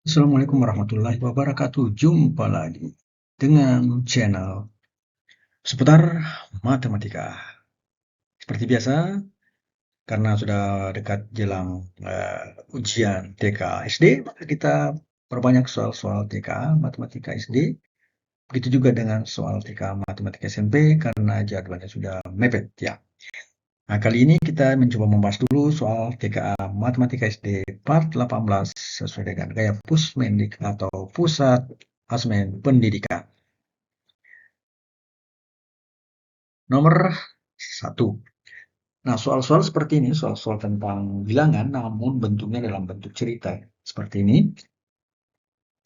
Assalamualaikum warahmatullahi wabarakatuh. Jumpa lagi dengan channel seputar matematika. Seperti biasa, karena sudah dekat jelang ujian TK SD, maka kita perbanyak soal-soal TK matematika SD. Begitu juga dengan soal TK matematika SMP karena jadwalnya sudah mepet ya. Nah, kali ini kita mencoba membahas dulu soal TKA Matematika SD Part 18 sesuai dengan gaya Pusmendik atau Pusat Asesmen Pendidikan. Nomor 1. Nah, soal-soal seperti ini, soal-soal tentang bilangan, namun bentuknya dalam bentuk cerita. Seperti ini,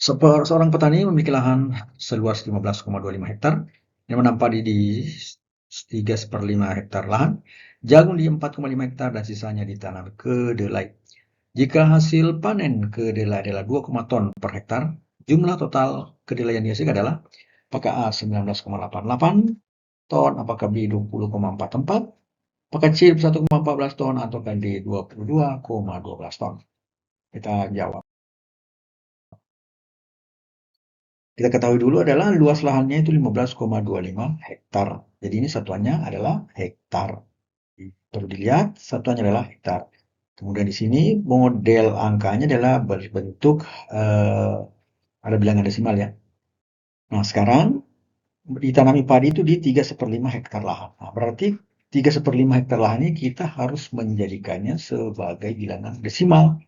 seorang petani memiliki lahan seluas 15,25 hektar, yang menanam padi di 3/5 hektar lahan, jagung di 4,5 hektar, dan sisanya ditanam kedelai. Jika hasil panen kedelai adalah 2, ton per hektar, jumlah total kedelai yang dihasilkan adalah apakah A 19,88 ton, apakah B 20,44, apakah C 1,14 ton, atau D 22,12 ton. Kita jawab. Kita ketahui dulu adalah luas lahannya itu 15,25 hektar. Jadi ini satuannya adalah hektar. Perlu dilihat, satuannya adalah hektar. Kemudian di sini model angkanya adalah berbentuk ada bilangan desimal ya. Nah, sekarang ditanami padi itu di 3/5 hektar lahan. Nah, berarti 3/5 hektar lahan ini kita harus menjadikannya sebagai bilangan desimal.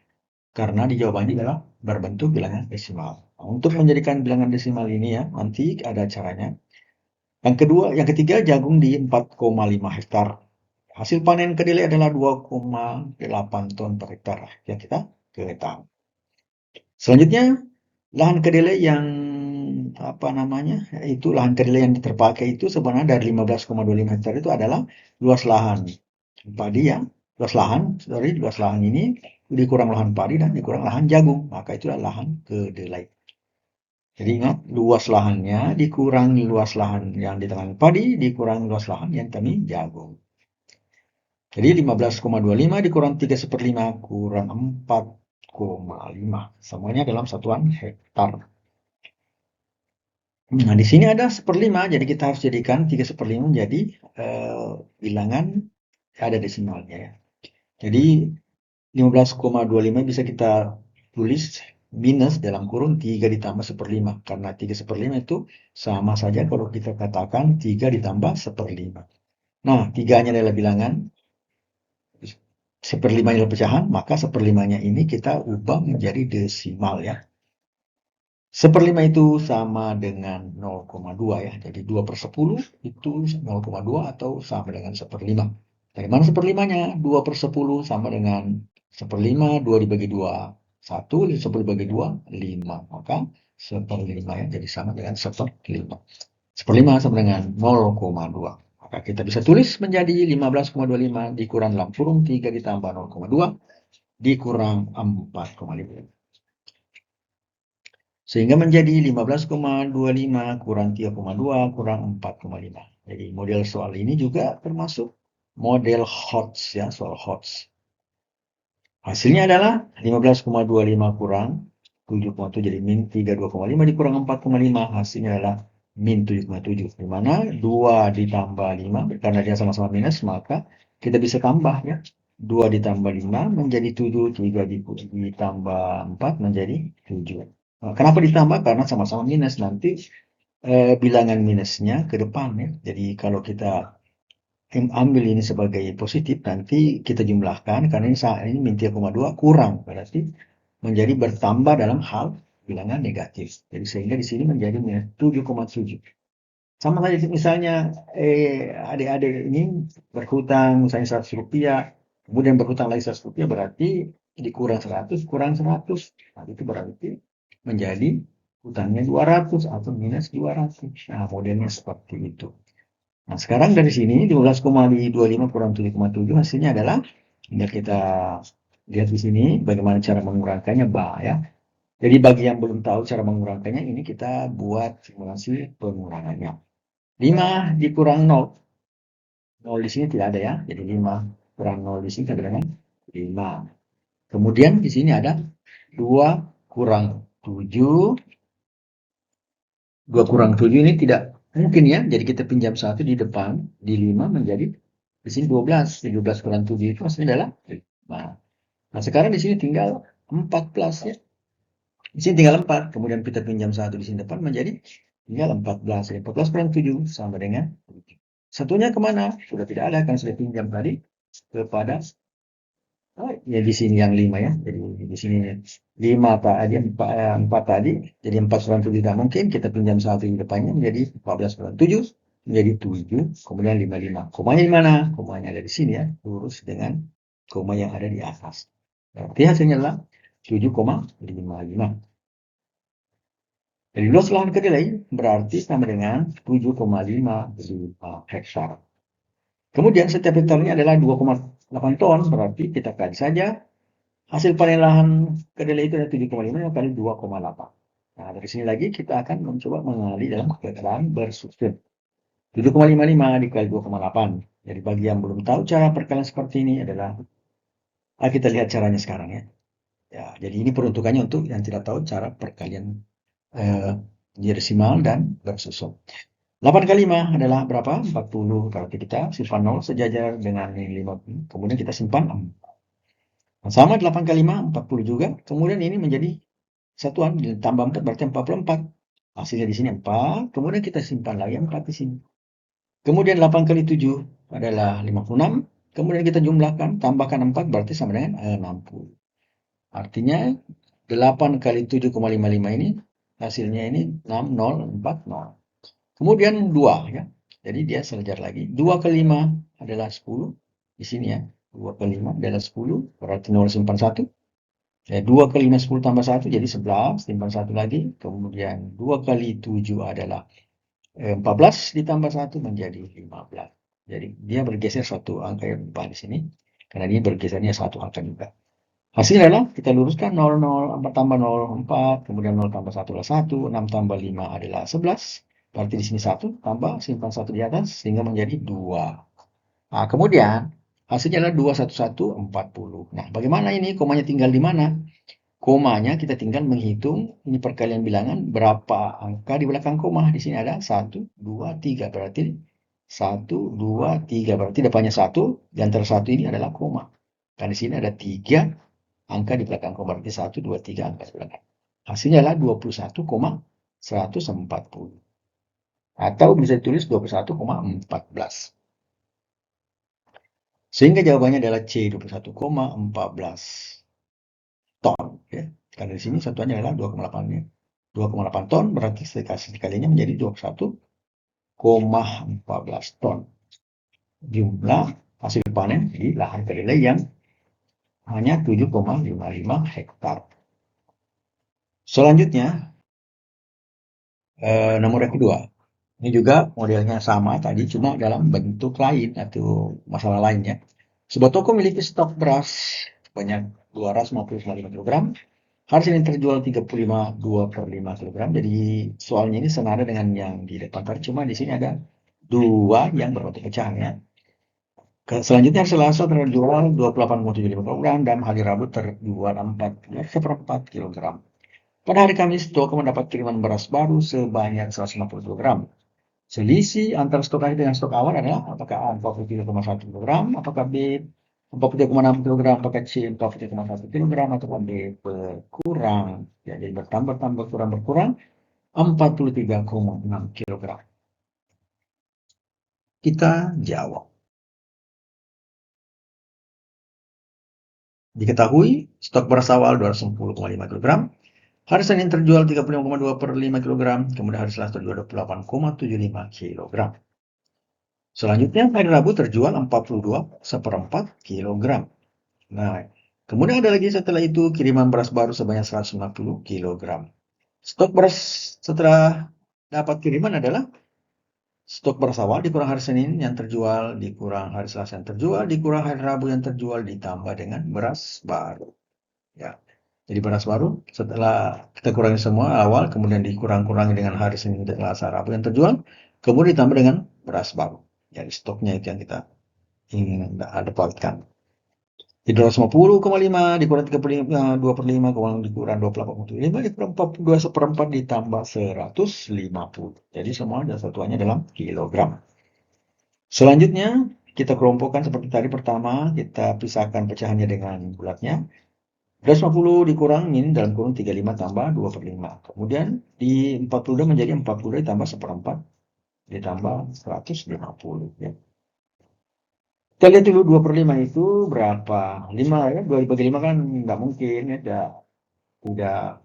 Karena di jawabannya adalah berbentuk bilangan desimal. Nah, untuk menjadikan bilangan desimal ini ya, nanti ada caranya. Yang ketiga, jagung di 4,5 hektar. Hasil panen kedelai adalah 2,8 ton per hektar. Yang kita ketahui. Selanjutnya, lahan kedelai yang itu lahan kedelai yang terpakai itu sebenarnya dari 15,25 hektar itu adalah luas lahan padi ya, luas lahan ini dikurang lahan padi dan dikurang lahan jagung, maka itulah lahan kedelai. Jadi ingat, luas lahannya dikurangi luas lahan yang ditanami padi, dikurangi luas lahan yang ditanami jagung. Jadi 15,25 dikurang 3/5 kurang 4,5. Semuanya dalam satuan hektar. Nah, di sini ada 1/5, jadi kita harus jadikan 3/5 menjadi bilangan ada desimalnya ya. Jadi 15,25 bisa kita tulis minus dalam kurung 3 ditambah 1/5. Karena 3/5 itu sama saja kalau kita katakan 3 ditambah 1/5. Nah, 3-nya adalah bilangan, 1/5 adalah pecahan, maka 1/5-nya ini kita ubah menjadi desimal ya. 1/5 itu sama dengan 0,2 ya. Jadi 2/10 itu 0,2 atau sama dengan 1/5. Dari mana 1/5-nya? 2/10 sama dengan 1/5, 2 dibagi 2, 1, 10 dibagi 2, 5. Maka 1/5 ya, jadi sama dengan 1/5. 1/5 sama dengan 0,2. Maka kita bisa tulis menjadi 15,25 dikurang dalam kurung 3 ditambah 0,2 dikurang 4,5. Sehingga menjadi 15,25 kurang 3,2 kurang 4,5. Jadi model soal ini juga termasuk model HOTS ya, soal HOTS. Hasilnya adalah 15,25 kurang 7,7 jadi min 32,5 dikurang 4,5. Hasilnya adalah min 7,7. Di mana 2 ditambah 5 karena dia sama-sama minus maka kita bisa tambah ya. 2 ditambah 5 menjadi 7, 3 ditambah 4 menjadi 7. Kenapa ditambah? Karena sama-sama minus. Nanti bilangan minusnya ke depan ya. Jadi kalau kita ambil ini sebagai positif, nanti kita jumlahkan. Karena ini saat ini min 3,2 kurang. Berarti menjadi bertambah dalam hal bilangan negatif. Jadi sehingga di sini menjadi minus 7,7. Sama saja misalnya adik-adik ini berhutang misalnya 100 rupiah. Kemudian berhutang lagi 100 rupiah berarti dikurang 100 kurang 100. Nah, itu berarti menjadi hutangnya 200 atau minus 200. Nah, modelnya seperti itu. Nah, sekarang dari sini 12,25 kurang 7,7 hasilnya adalah, tinggal kita lihat di sini bagaimana cara mengurangkannya, ya. Jadi bagi yang belum tahu cara mengurangkannya, ini kita buat simulasi pengurangannya. 5 dikurang 0. 0 di sini tidak ada ya. Jadi 5 kurang 0 di sini sama dengan 5. Kemudian di sini ada 2 kurang 7, 2 kurang 7 ini tidak mungkin ya, jadi kita pinjam 1 di depan, di 5 menjadi, di sini 12, 17 kurang 7 itu hasilnya adalah 5. Nah sekarang di sini tinggal 14 ya, di sini tinggal 4, kemudian kita pinjam 1 di sini depan menjadi tinggal 14, jadi 14 kurang 7 sama dengan 7. Satunya kemana? Sudah tidak ada, kan sudah pinjam tadi kepada ya di sini yang 5 ya. Jadi di sini 5 tadi 4 tadi, jadi 4 kurang 7 tidak mungkin, kita pinjam 1 di depannya menjadi 14 kurang 7 menjadi 7, kemudian 55. Komanya di mana? Komanya ada di sini ya, lurus dengan koma yang ada di atas. Berarti hasilnya adalah 7,55. Jadi luas lahan kedelai berarti sama dengan 7,55 hektar. Kemudian setiap hektarnya adalah 2,8 ton, berarti kita kali saja hasil panen lahan kedelai itu ada 7,5 kali 2,8. Nah, dari sini lagi kita akan mencoba mengali dalam keadaan bersusun. 7,55 dikali 2,8. Jadi bagi yang belum tahu cara perkalian seperti ini adalah, kita lihat caranya sekarang ya. Ya, jadi ini peruntukannya untuk yang tidak tahu cara perkalian desimal dan bersusun. 8 kali 5 adalah berapa? 40. Berarti kita simpan 0 sejajar dengan 5. Kemudian kita simpan 4. Sama 8 kali 5, 40 juga. Kemudian ini menjadi satuan, tambah 4 berarti 44. Hasilnya di sini 4. Kemudian kita simpan lagi 4 di sini. Kemudian 8 kali 7 adalah 56. Kemudian kita jumlahkan, tambahkan 4 berarti sama dengan 60. Artinya 8 kali 7,55 ini hasilnya ini 6040. Kemudian 2 ya. Jadi dia sejajar lagi. 2 kali 5 adalah 10. Di sini ya. 2 kali 5 adalah 10. Berarti 0 simpan 1. Ya, 2 kali 5 10 tambah 1 jadi 11. Simpan 1 lagi. Kemudian 2 kali 7 adalah 14 ditambah 1 menjadi 15. Jadi dia bergeser satu angka yang depan di sini. Karena dia bergesernya satu angka juga. Hasilnya adalah kita luruskan 0, 0, 4 tambah 0, 4, kemudian 0 tambah 1 adalah 1, 6 tambah 5 adalah 11, berarti di sini 1, tambah, simpan 1 di atas, sehingga menjadi 2. Nah, kemudian hasilnya adalah 21140. Nah, bagaimana ini? Komanya tinggal di mana? Komanya kita tinggal menghitung, ini perkalian bilangan, berapa angka di belakang koma. Di sini ada 1, 2, 3, berarti 1, 2, 3, berarti depannya 1, di antara 1 ini adalah koma. Dan di sini ada 3 angka di belakang koma, berarti 1, 2, 3 angka di belakang. Hasilnya adalah 21,140. Atau bisa ditulis 21,14. Sehingga jawabannya adalah C, 21,14 ton. Ya. Karena di sini satuannya adalah 2,8. 2,8 ton berarti sekalinya menjadi 21,14 ton. Jumlah hasil panen di lahan kedelai yang hanya 7,55 hektar. Selanjutnya, nomor yang kedua. Ini juga modelnya sama tadi, cuma dalam bentuk lain atau masalah lainnya. Sebuah toko memiliki stok beras sebanyak 250,5 kg. Harus ini terjual 35,2 per 5 kg. Jadi soalnya ini senada dengan yang di depan tadi, cuma di sini ada 2 yang berbentuk pecahannya. Selanjutnya hari Selasa terjual 28,75 kg dan hari Rabu terjual 4,4 kg. Pada hari Kamis, toko mendapat kiriman beras baru sebanyak 150 kg. Selisih antara stok akhir dengan stok awal adalah apakah A 43,1 kg, apakah B 43,6 kg, apakah C 43,1 kg, atau D berkurang. Ya, jadi bertambah, berkurang 43,6 kg. Kita jawab. Diketahui stok beras awal 210,5 kg. Hari Senin terjual 35,2 per 5 kg, kemudian hari Selasa terjual 28,75 kg. Selanjutnya hari Rabu terjual 42 seperempat kg. Nah, kemudian ada lagi setelah itu kiriman beras baru sebanyak 150 kg. Stok beras setelah dapat kiriman adalah stok beras awal dikurang hari Senin yang terjual, dikurang hari Selasa yang terjual, dikurang hari Rabu yang terjual, ditambah dengan beras baru. Ya. Jadi beras baru setelah kita kurangi semua awal, kemudian dikurang-kurangi dengan hari Senin dan Selasa Rabu yang terjual, kemudian ditambah dengan beras baru. Jadi stoknya itu yang kita ingin dapatkan. Jadi 250,5 dikurang 35, 2/5 dikurang 28,5 dikurang 42/4 ditambah 150. Jadi semua ada satuannya dalam kilogram. Selanjutnya kita kelompokkan seperti tadi. Pertama kita pisahkan pecahannya dengan bulatnya. 250 dikurangin dalam kurung 35 tambah 2/5. Kemudian di 42 menjadi 40 ditambah 1/4 ditambah 150 ya. Kita lihat dulu 2/5 itu berapa? 5 ya, 2 dibagi 5 kan nggak mungkin ya, tidak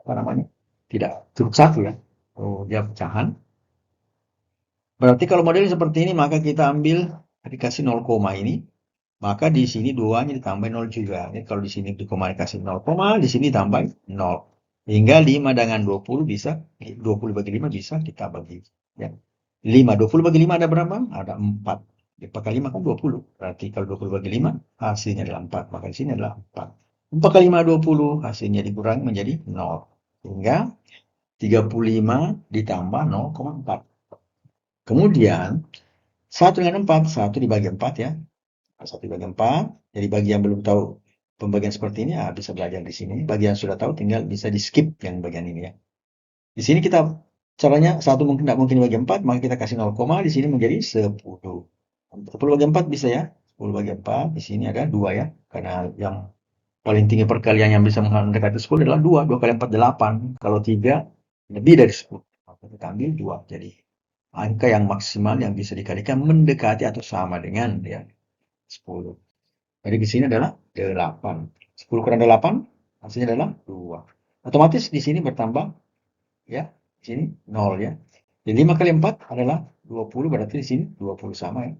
apa namanya, tidak cukup satu ya. Oh, dia pecahan. Berarti kalau modelnya seperti ini maka kita ambil dikasih 0, ini, maka di sini 2-nya ditambah 0 juga. Jadi kalau di sini dikasih 0, di sini tambah 0. Hingga 5 dengan 20 bisa, 20 bagi 5 bisa kita bagi. Ya. 20 bagi 5 ada berapa? Ada 4. Dipakali 5 kan 20. Berarti kalau 20 bagi 5 hasilnya adalah 4. Maka di sini adalah 4. 4 kali 5 20 hasilnya dikurangi menjadi 0. Sehingga 35 ditambah 0,4. Kemudian 1 dengan 4, 1 dibagi 4 ya. 1 dibagi 4. Jadi bagi yang belum tahu pembagian seperti ini ya bisa belajar di sini. Bagi yang sudah tahu tinggal bisa di skip yang bagian ini ya. Di sini kita caranya 1 mungkin tidak mungkin bagi 4, maka kita kasih 0, di sini menjadi 10. 10 bagi 4 bisa ya. 10 bagi 4, di sini ada 2 ya. Karena yang paling tinggi perkalian yang bisa mendekati 10 adalah 2. 2 kali 4, 8. Kalau 3, lebih dari 10. Maka kita ambil 2. Jadi, angka yang maksimal yang bisa dikalikan mendekati atau sama dengan ya 10. Jadi di sini adalah 8. 10 kurang 8, hasilnya adalah 2. Otomatis di sini bertambah ya. Di sini 0 ya. Jadi 5 kali 4 adalah 20, berarti di sini 20 sama ya.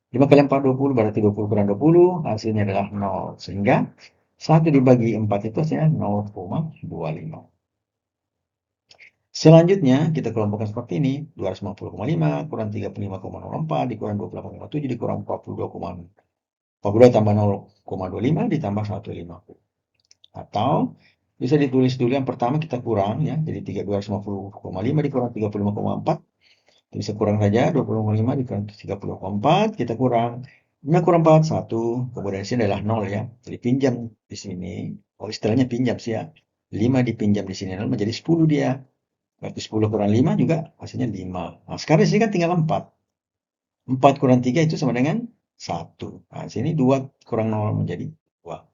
5 kali 4 20, berarti 20 kurang 20, hasilnya adalah 0. Sehingga 1 dibagi 4 itu hasilnya 0,25. Selanjutnya kita kelompokkan seperti ini. 250,5 kurang 35,04 dikurang 28,7 dikurang 42 tambah 0,25 ditambah 150. Atau bisa ditulis dulu yang pertama kita kurang ya. Jadi 250,5 dikurang 35,4. Bisa kurang saja 25 dikurang 30,4 kita kurang 5 kurang 4 1, kemudian sini adalah 0 ya. Jadi pinjam di sini. Oh, istilahnya pinjam sih ya. 5 dipinjam di sini 0 menjadi 10 dia. Berarti 10 kurang 5 juga hasilnya 5. Nah, sekarang di sini kan tinggal 4. 4 kurang 3 itu sama dengan 1. Nah, sini 2 kurang 0 menjadi 2.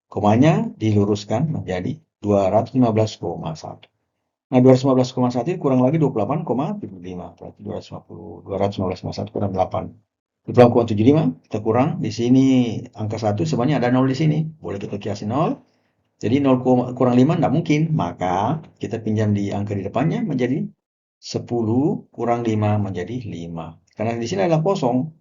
Komanya diluruskan menjadi 215,1. Nah, 215,1 kurang lagi 28,75. Berarti 215,1 kurang 8. 28,75 kita kurang. Di sini angka 1 sebenarnya ada 0 di sini. Boleh kita kiasi 0. Jadi 0 kurang 5 tidak mungkin. Maka kita pinjam di angka di depannya menjadi 10 kurang 5 menjadi 5. Karena di sini adalah kosong.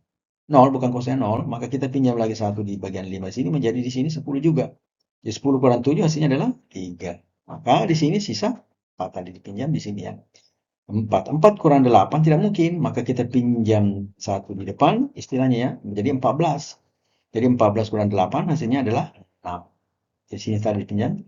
0 bukan kosongnya 0. Maka kita pinjam lagi 1 di bagian 5 sini menjadi di sini 10 juga. Jadi 10 kurang 7 hasilnya adalah 3. Maka di sini sisa 4 tadi dipinjam di sini ya. 4 kurang 8 tidak mungkin, maka kita pinjam 1 di depan istilahnya ya, menjadi 14. Jadi 14 kurang 8 hasilnya adalah 6. Di sini tadi dipinjam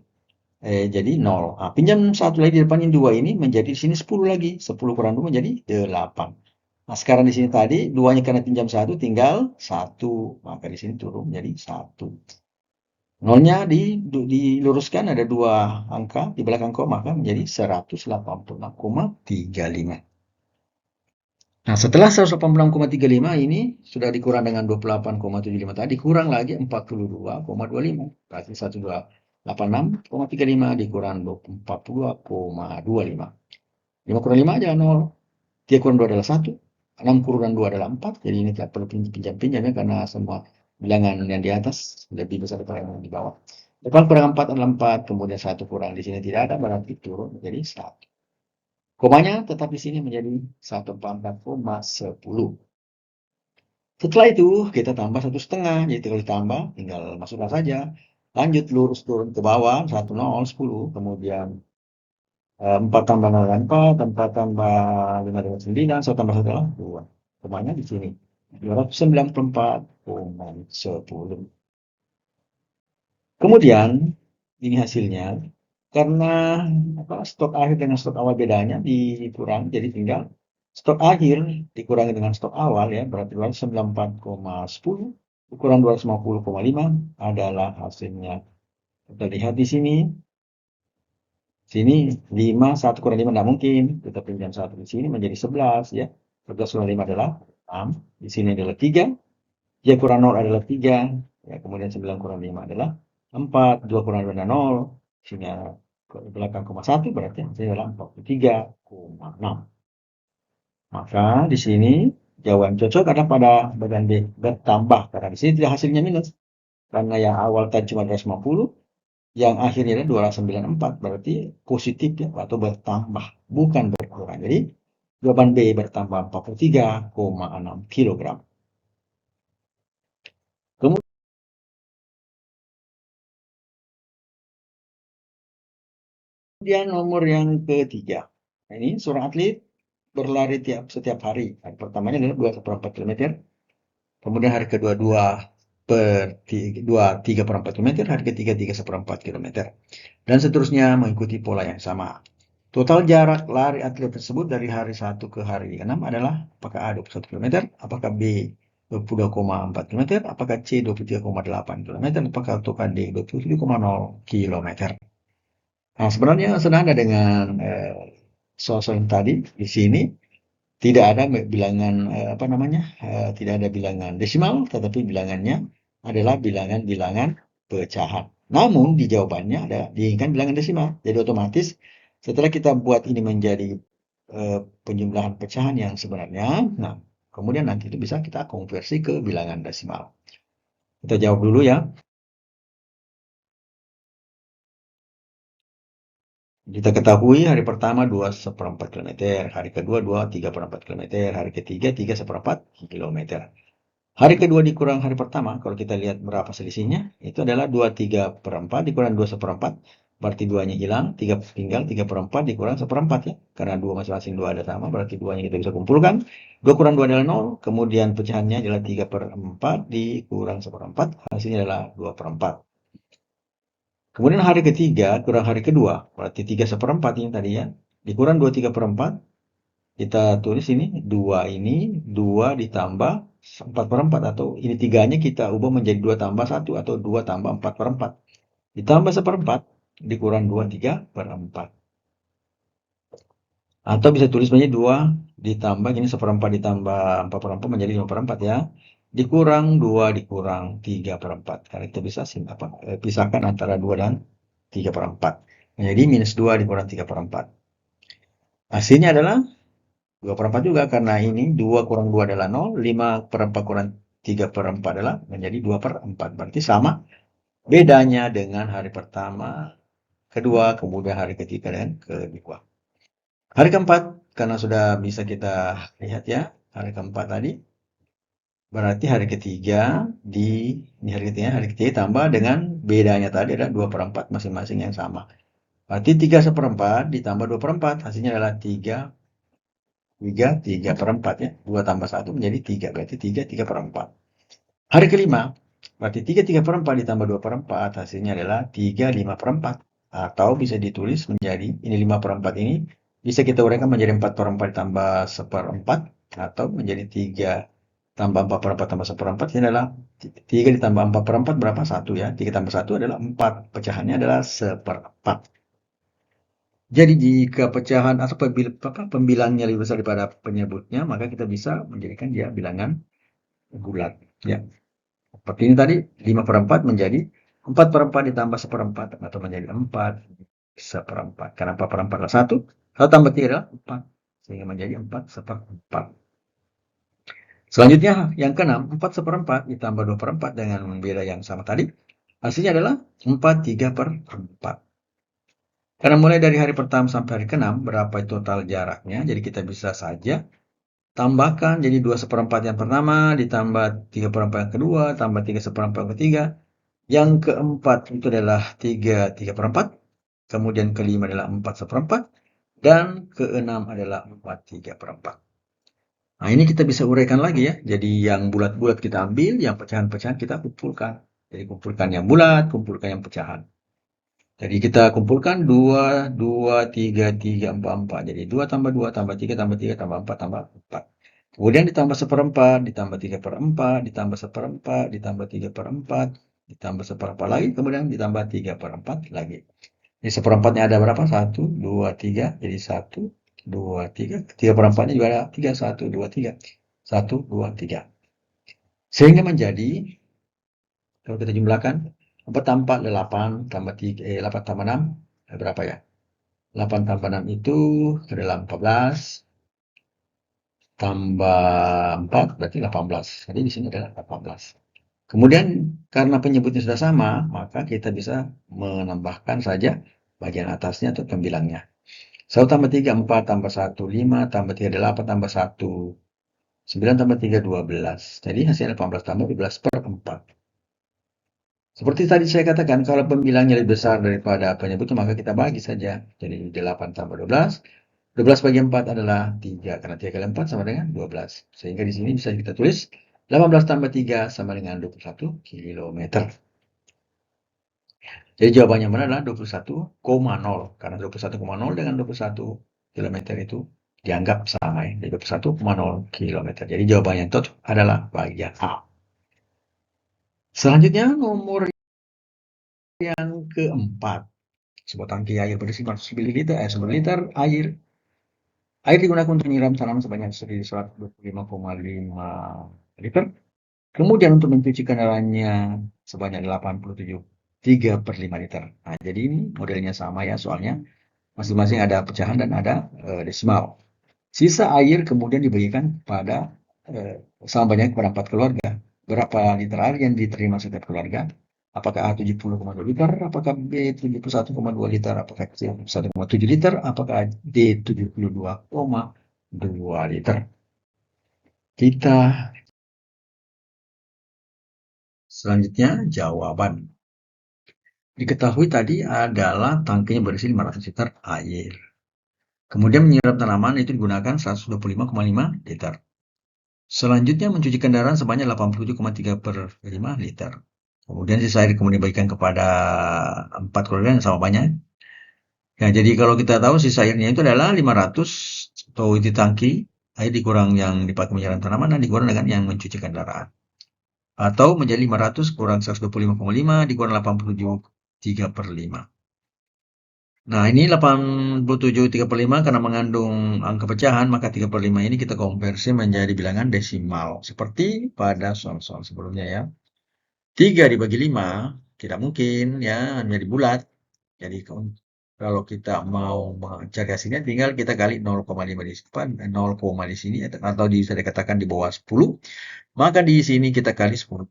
jadi 0. Nah, pinjam 1 lagi di depan ini 2 ini menjadi di sini 10 lagi. 10 kurang 2 menjadi 8. Nah, sekarang di sini tadi 2-nya karena pinjam 1 tinggal 1, maka di sini turun menjadi 1. Nolnya diluruskan ada 2 angka di belakang koma, maka menjadi 186,35. Nah, setelah 186,35 ini sudah dikurang dengan 28,75 tadi, kurang lagi 42,25. Berarti 1286,35 dikurang 42,25. 5 kurang 5 aja 0. 3 kurang 2 adalah 1. 6 kurang 2 adalah 4. Jadi ini tidak perlu pinjam-pinjam ya, karena semua bilangan yang di atas lebih besar daripada yang di bawah. Depan kurang 4 adalah 4, kemudian 1 kurang di sini tidak ada, berarti turun menjadi 1. Komanya tetap di sini menjadi 144,10. Setelah itu kita tambah 1,5. Jadi kalau ditambah tinggal masukkan saja. Lanjut lurus turun ke bawah 10, 10. Kemudian 4 tambah 0 adalah 4, 4 tambah 5 adalah 9, 1 tambah 1 adalah 2. Komanya di sini 294,10. Kemudian ini hasilnya. Karena stok akhir dengan stok awal bedanya dikurang, jadi tinggal stok akhir dikurangi dengan stok awal ya, berarti 294,10 ukuran 250,5 adalah hasilnya. Kita lihat di sini. Sini 5, 1 kurang 5 tidak mungkin. Kita pinjam 1 di sini menjadi 11 ya. 11 kurang 5 adalah 6. Di sini adalah 3. Y kurang 0 adalah 3. Ya, kemudian 9 kurang 5 adalah 4. 2 kurang 2 adalah 0. Sini ke belakang koma 1 berarti hasilnya adalah 43,6. Maka di sini jawaban cocok adalah pada bagian B, bertambah. Karena di sini tidak hasilnya minus. Karena yang awal tadi cuma 250, yang akhirnya adalah 294, berarti positif ya, atau bertambah, bukan berkurang. Jadi jawaban B bertambah 43,6 kg. Kemudian nomor yang ketiga. Nah, ini seorang atlet berlari setiap hari. Hari pertamanya adalah 2,4 km. Kemudian hari kedua 3,4 km, hari ketiga 3,4 km. Dan seterusnya mengikuti pola yang sama. Total jarak lari atlet tersebut dari hari 1 ke hari 6 adalah apakah A 21 km, apakah B 22,4 km, apakah C 23,8 km, apakah D 27,0 km. Nah, sebenarnya senada dengan soal yang tadi. Di sini tidak ada bilangan tidak ada bilangan desimal, tetapi bilangannya adalah bilangan-bilangan pecahan. Namun di jawabannya ada diinginkan bilangan desimal. Jadi otomatis setelah kita buat ini menjadi penjumlahan pecahan yang sebenarnya, nah kemudian nanti itu bisa kita konversi ke bilangan desimal. Kita jawab dulu ya. Kita ketahui hari pertama 2,4 km, hari kedua 2,3 km, hari ketiga 3,4 km. Hari kedua dikurang hari pertama, kalau kita lihat berapa selisihnya, itu adalah 2,3/4 dikurang 2,1/4, berarti 2-nya hilang, 3 tinggal 3/4 dikurang 1/4 ya. Karena 2 masing-masing 2 ada sama, berarti 2-nya kita bisa kumpulkan. 2 kurang 2 adalah 0, kemudian pecahannya adalah 3/4 dikurang 1/4, hasilnya adalah 2/4. Kemudian hari ketiga kurang hari kedua, berarti 3/4 ini tadi ya. Dikurang 2/3/4, kita tulis ini 2 ini 2 ditambah 4/4, atau ini 3-nya kita ubah menjadi 2 tambah 1 atau 2 tambah 4/4. Ditambah 1/4 dikurang 2/3/4. Atau bisa tulis menjadi 2 ditambah ini 1/4 ditambah 4/4 menjadi 5/4 ya. Dikurang 2 dikurang 3/4. Karena kita bisa pisahkan antara 2 dan 3/4. Menjadi minus 2 dikurang 3/4. Hasilnya adalah 2/4 juga, karena ini 2 kurang 2 adalah 0, 5/4 kurang 3/4 adalah menjadi 2/4. Berarti sama bedanya dengan hari pertama, kedua, kemudian hari ketiga dan kedua. Hari keempat, karena sudah bisa kita lihat ya, hari keempat tadi, berarti hari ketiga hari ketiga tambah dengan bedanya tadi adalah 2/4 masing-masing yang sama. Berarti 3/4 ditambah 2/4, hasilnya adalah 3/4 ya. 2 tambah 1 menjadi 3, berarti 3/4. Hari kelima, berarti 3/4 ditambah 2/4, hasilnya adalah 3/5/4. Atau bisa ditulis menjadi, ini 5/4 ini, bisa kita uraikan menjadi 4/4 ditambah 1/4, atau menjadi 3 tambah 4/4 tambah 1/4, ini adalah 3 ditambah 4/4 berapa? 1 ya. 3 tambah 1 adalah 4, pecahannya adalah 1/4. Jadi jika pecahan atau pembilangnya lebih besar daripada penyebutnya, maka kita bisa menjadikan dia bilangan bulat. Ya. Seperti ini tadi, 5/4 menjadi 4/4 ditambah 1/4, atau menjadi 4/1. Karena 4/4 adalah 1, 1 tambah 3 adalah 4. Sehingga menjadi 4/1. Selanjutnya yang keenam, 4/1 ditambah 2/4 dengan beda yang sama tadi. Hasilnya adalah 4/3/4. Karena mulai dari hari pertama sampai hari ke-6, berapa total jaraknya? Jadi kita bisa saja tambahkan jadi 2/1 yang pertama, ditambah 3/4 yang kedua, tambah 3/1 yang ketiga. Yang keempat itu adalah 3/4. Kemudian kelima adalah 4/1. Dan keenam adalah 4/3/4. Nah, ini kita bisa uraikan lagi ya. Jadi yang bulat-bulat kita ambil, yang pecahan-pecahan kita kumpulkan. Jadi kumpulkan yang bulat, kumpulkan yang pecahan. Jadi kita kumpulkan 2, 2, 3, 3, 4, 4. Jadi 2 tambah 2 tambah 3 tambah 3 tambah 4 tambah 4. Kemudian ditambah seperempat, ditambah 3/4, ditambah seperempat, ditambah 3/4, ditambah seperempat lagi, kemudian ditambah 3/4 lagi. Jadi seperempatnya ada berapa? 1, 2, 3. Jadi 1, 2, 3. 3/4-nya juga ada 3, 1, 2, 3. 1, 2, 3. Sehingga menjadi, kalau kita jumlahkan, 4 tambah 8 tambah 3, 8 tambah 6, berapa ya? 8 tambah 6 itu adalah 14, tambah 4 berarti 18. Jadi di sini adalah 18. Kemudian karena penyebutnya sudah sama, maka kita bisa menambahkan saja bagian atasnya atau pembilangnya. 1 tambah 3, 4 tambah 1, 5 tambah 3, 8 tambah 1, 9 tambah 3, 12. Jadi hasilnya 18 tambah 12/4. Seperti tadi saya katakan, kalau pembilangnya lebih besar daripada penyebutnya, maka kita bagi saja. Jadi 8 tambah 12. 12 bagi 4 adalah 3, karena 3 kali 4 sama dengan 12. Sehingga di sini bisa kita tulis 18 tambah 3 sama dengan 21 kilometer. Jadi jawabannya benar adalah 21,0. Karena 21,0 dengan 21 kilometer itu dianggap sama ya. Jadi 21,0 kilometer. Jadi jawaban yang tepat adalah bagian A. Selanjutnya nomor yang keempat. Sebuah tangki air berisi 100 ml air. Air digunakan untuk menyiram tanaman sebanyak 125,5 liter. Kemudian untuk mencuci kendaraannya sebanyak 87 3/5 liter. Nah, jadi ini modelnya sama ya, soalnya masing-masing ada pecahan dan ada desimal. Sisa air kemudian dibagikan pada sama banyak kepada 4 keluarga. Berapa liter air yang diterima setiap keluarga? Apakah A 70,2 liter? Apakah B 71,2 liter? Apakah C 1,7 liter? Apakah D 72,2 liter? Kita selanjutnya jawaban. Diketahui tadi adalah tangkinya berisi 500 liter air. Kemudian menyiram tanaman itu digunakan 125,5 liter. Selanjutnya mencuci kendaraan sebanyak 87,3/5 liter. Kemudian sisa air kemudian dibagikan kepada 4 keluarga yang sama banyak. Nah, jadi kalau kita tahu sisa airnya itu adalah 500 atau di tangki, air dikurang yang dipakai menyiram tanaman dan dikurang dengan yang mencuci kendaraan. Atau menjadi 500 kurang 125,5 dikurang 87,3/5. Nah, ini 87,3/5 karena mengandung angka pecahan, maka 3/5 ini kita konversi menjadi bilangan desimal. Seperti pada soal-soal sebelumnya ya. 3 dibagi 5 tidak mungkin ya menjadi bulat. Jadi kalau kita mau mencari hasilnya tinggal kita kali 0,5 di depan, 0, di sini atau bisa dikatakan di bawah 10. Maka di sini kita kali 10.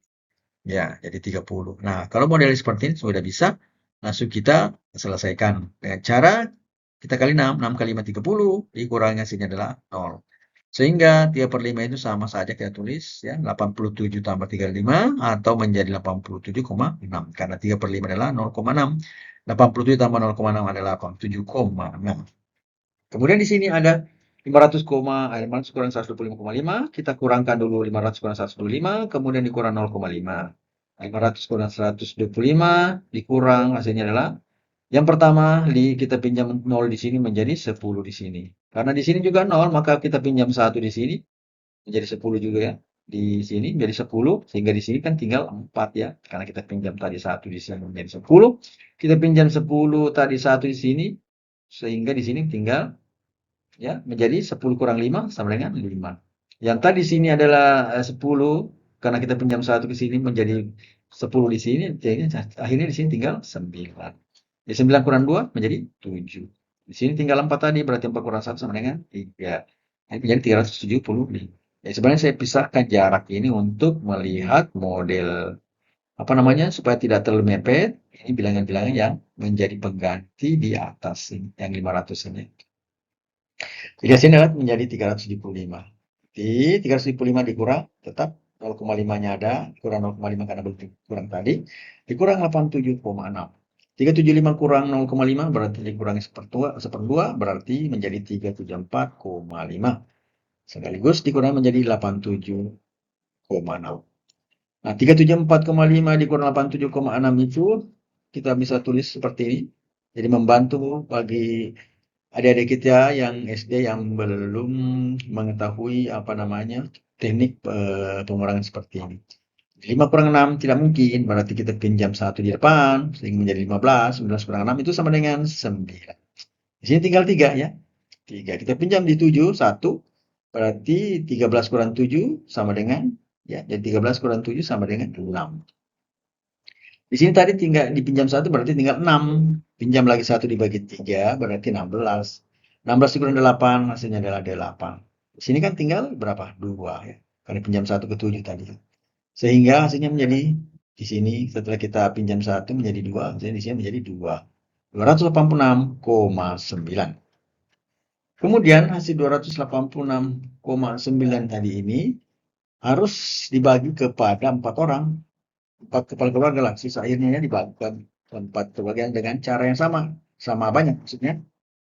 Ya, jadi 30. Nah, kalau model seperti ini sudah bisa, langsung kita selesaikan. Dengan cara kita kali 6, 6 kali 5, 30, dikurangi hasilnya adalah 0. Sehingga 3/5 itu sama saja kita tulis, ya, 87 tambah 35, atau menjadi 87,6. Karena 3/5 adalah 0,6. 87 tambah 0,6 adalah 87,6. Kemudian di sini ada 500, 500 kurang 125,5, kita kurangkan dulu 500 kurang 125, kemudian dikurang 0,5. 500 kurang 125 dikurang hasilnya adalah yang pertama kita pinjam 0 di sini menjadi 10 di sini. Karena di sini juga 0, maka kita pinjam 1 di sini menjadi 10 juga ya. Di sini menjadi 10, sehingga di sini kan tinggal 4 ya. Karena kita pinjam tadi 1 di sini menjadi 10. Kita pinjam 10 tadi 1 di sini, sehingga di sini tinggal ya menjadi 10 kurang 5 sama dengan 5. Yang tadi sini adalah 10 karena kita pinjam 1 ke sini menjadi 10 di sini, jadi akhirnya di sini tinggal 9. Jadi 9 kurang 2 menjadi 7. Di sini tinggal 4 tadi, berarti 4 kurang 1 sama dengan 3. Ini menjadi 375. Ya, sebenarnya saya pisahkan jarak ini untuk melihat model apa namanya supaya tidak terlalu mepet. Ini bilangan-bilangan yang menjadi pengganti di atas ini, yang 500 ini. Jadi hasilnya adalah menjadi 375. Di 375 dikurang, tetap 0,5-nya ada, kurang 0,5 karena kurang tadi, dikurang 87,6. 375 kurang 0,5 berarti dikurangi seperdua, berarti menjadi 374,5. Sekaligus dikurangi menjadi 87,6. Nah, 374,5 dikurang 87,6 itu kita bisa tulis seperti ini. Jadi membantu bagi adik-adik kita yang SD yang belum mengetahui apa namanya teknik pengurangan seperti ini. 5 kurang 6 tidak mungkin, berarti kita pinjam 1 di depan, sehingga menjadi 15, 19 kurang 6 itu sama dengan 9. Di sini tinggal 3 ya, 3. Kita pinjam di 7, 1, berarti 13 kurang 7 sama dengan, ya, jadi 13 kurang 7 sama dengan 6. Di sini tadi tinggal dipinjam 1 berarti tinggal 6. Pinjam lagi 1 dibagi 3 berarti 16. 16 dikurang 8 hasilnya adalah 8. Di sini kan tinggal berapa? 2 ya. Karena pinjam 1 ke 7 tadi. Sehingga hasilnya menjadi di sini setelah kita pinjam 1 menjadi 2, hasilnya di sini menjadi 2. 286,9. Kemudian hasil 286,9 tadi ini harus dibagi kepada 4 orang. 4 kepala keluarga lah, sisa akhirnya dibagi ke 4 keluarga dengan cara yang sama banyak maksudnya.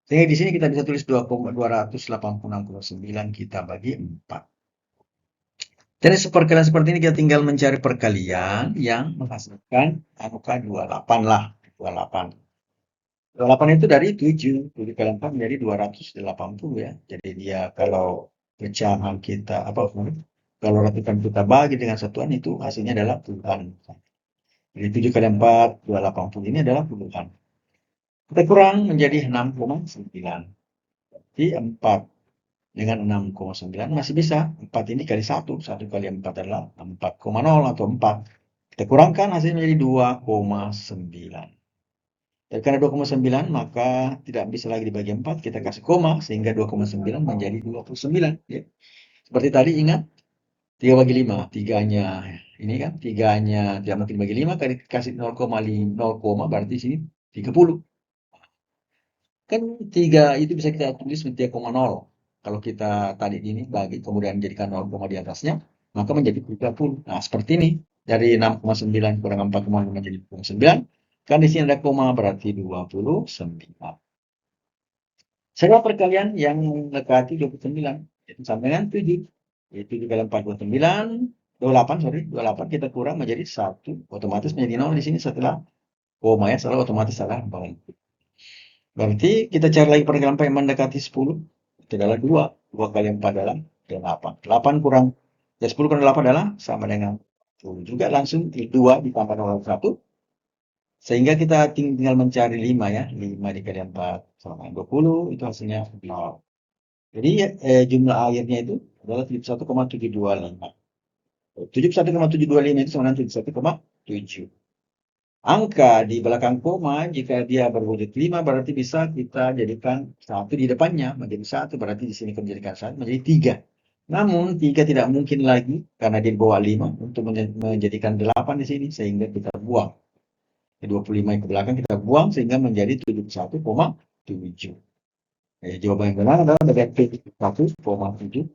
Sehingga di sini kita bisa tulis 286,9 kita bagi 4. Jadi perkalian seperti ini kita tinggal mencari perkalian yang menghasilkan angka 28 lah, 28. 28 itu dari 7, 7 kali 4 menjadi 280 ya. Jadi dia kalau pecahan kita kalau ratusan kita bagi dengan satuan itu hasilnya adalah puluhan. Jadi 7 kali 4, 280 ini adalah puluhan. Kita kurang menjadi 6,9. Jadi 4 dengan 6,9 masih bisa. 4 ini kali 1. 1 kali 4 adalah 4,0 atau 4. Kita kurangkan hasilnya menjadi 2,9. Dan karena 2,9 maka tidak bisa lagi dibagi 4. Kita kasih koma sehingga 2,9 menjadi 29. Ya. Seperti tadi ingat 3 bagi 5. 3-nya ini kan 3-nya tidak mungkin bagi 5 kali kasih 0,5 berarti sini 30. Kan 3 itu bisa kita tulis 3,0. Kalau kita tadi ini bagi kemudian jadikan 0, di atasnya, maka menjadi 30. Nah, seperti ini. Dari 6,9 kurang 4,5 menjadi 29. Kan di sini ada koma berarti 29. Sekarang perkalian yang mendekati 29. Itu sama dengan 7. Jadi 7 kali 4, 29. 28 kita kurang menjadi 1. Otomatis menjadi 0 di sini setelah koma ya. Selalu otomatis salah. Berarti kita cari lagi perkalian yang mendekati 10. Itu adalah 2. 2 kali 4 adalah 8. 8 kurang, ya 10 kurang 8 adalah sama dengan 10. Juga langsung 2 ditambah 1. Sehingga kita tinggal mencari 5 ya. 5 dikali 4 sama dengan 20. Itu hasilnya 0. Jadi jumlah akhirnya itu adalah 71,725. 71,725 itu sama dengan 71,7. Angka di belakang koma, jika dia berwujud 5, berarti bisa kita jadikan 1 di depannya, menjadi 1, berarti di sini kita menjadikan 1, menjadi 3. Namun, 3 tidak mungkin lagi, karena dia di bawah 5, untuk menjadikan 8 di sini, sehingga kita buang. 25 ke belakang kita buang, sehingga menjadi 71,7. Jawaban yang benar adalah dari 71,7.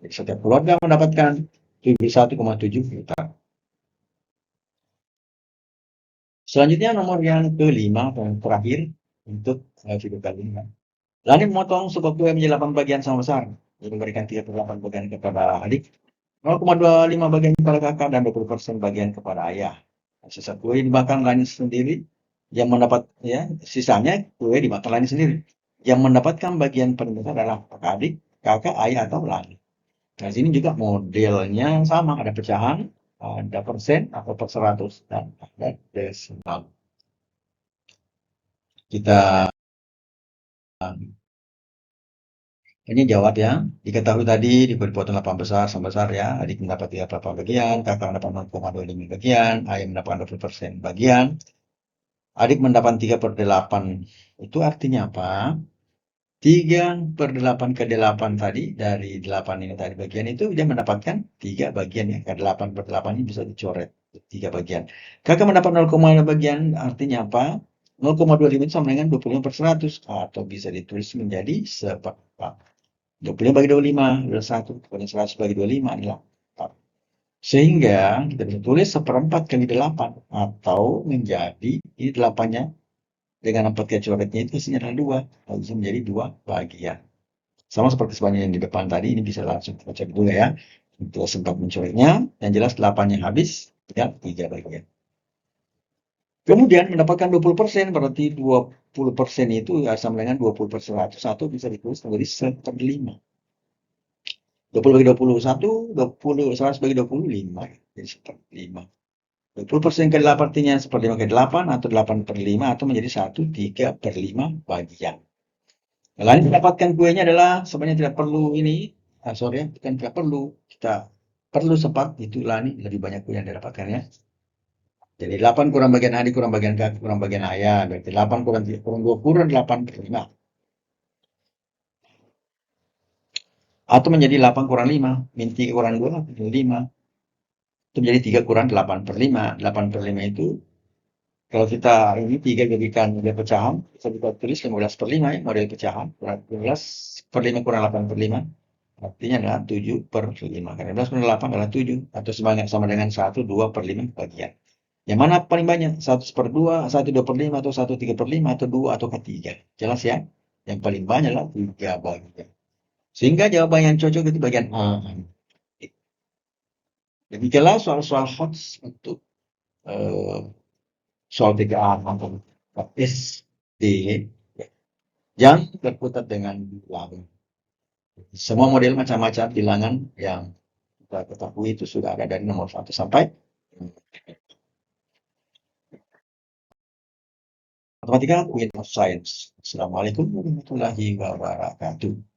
Jadi setiap keluarga mendapatkan 71,7 juta. Selanjutnya nomor yang kelima atau yang terakhir untuk video kali ini. Lani memotong sebuah kue menjadi 8 bagian sama besar. Jadi memberikan 38 bagian kepada adik, 0,25 bagian kepada kakak, dan 20% bagian kepada ayah. Sisa kue dimakan Lani sendiri, yang mendapat ya sisanya kue dimakan Lani sendiri. Yang mendapatkan bagian paling besar adalah adik, kakak, ayah, atau Lani. Nah, sini juga modelnya sama, ada pecahan, ada persen atau per 100, dan ada desimal. Kita ini jawab ya. Diketahui tadi diberi potong 8 besar sama besar ya. Adik mendapat 38 bagian, kakak mendapat 0,25 bagian, ayah mendapat 20% bagian. Adik mendapat 3/8. Itu artinya apa? 3/8 ke 8 tadi, dari 8 ini tadi bagian itu, dia mendapatkan 3 bagian ya. Ke 8/8 ini bisa dicoret 3 bagian. Kakak mendapat 0,5 bagian, artinya apa? 0,25 itu sama dengan 25/100, atau bisa ditulis menjadi seperempat. 25 bagi 25 adalah 1, kemudian 100 bagi 25 adalah 4. Sehingga kita bisa tulis 1/4 kali 8, atau menjadi, ini 8-nya, dengan 4 kali coretnya itu hasilnya adalah 2, lalu menjadi 2 bagian. Sama seperti sebanyak yang di depan tadi, ini bisa langsung kita cek dulu ya. Untuk sempat mencoretnya, yang jelas 8-nya habis, tinggal 3 bagian. Kemudian mendapatkan 20%, berarti 10% itu ya sama dengan 20% 1 bisa ditulis menjadi 1/5. 20 bagi 20, 100 bagi 20, 5. Jadi 1/5. 20% ke 8 artinya 1/5 ke 8 atau 8/5 atau menjadi 1/3/5 bagian. Lain mendapatkan kuenya adalah sebenarnya tidak perlu ini, sorry ya, bukan tidak perlu, kita perlu sempat itulah nih lebih banyak kue yang didapatkan ya. Jadi 8 kurang bagian adik kurang bagian kakak kurang bagian ayah, berarti 8 kurang 3 kurang 2 kurang 8/5. Atau menjadi 8 kurang 5, min 3 kurang 2, 5. Itu menjadi 3 kurang 8/5. 8/5 itu kalau kita ini 3 jadikan model pecahan, bisa kita tulis 15/5 ya, model pecahan. 15/5 kurang 8/5. Artinya adalah 7/5. Karena 15 kurang 8 adalah 7. Atau sama dengan 1, 2/5 bagian. Yang mana paling banyak? 1/2, 1/2/5, atau 1/3/5, atau 2, atau 3. Jelas ya? Yang paling banyak adalah 3 bagian. Sehingga jawaban yang cocok itu bagian A. Demikianlah soal-soal HOTS untuk soal 3A maupun SD yang berkutat dengan bilangan. Semua model macam-macam bilangan yang kita ketahui itu sudah ada dari nomor 1 sampai matematika, Queen of Science. Assalamualaikum warahmatullahi wabarakatuh.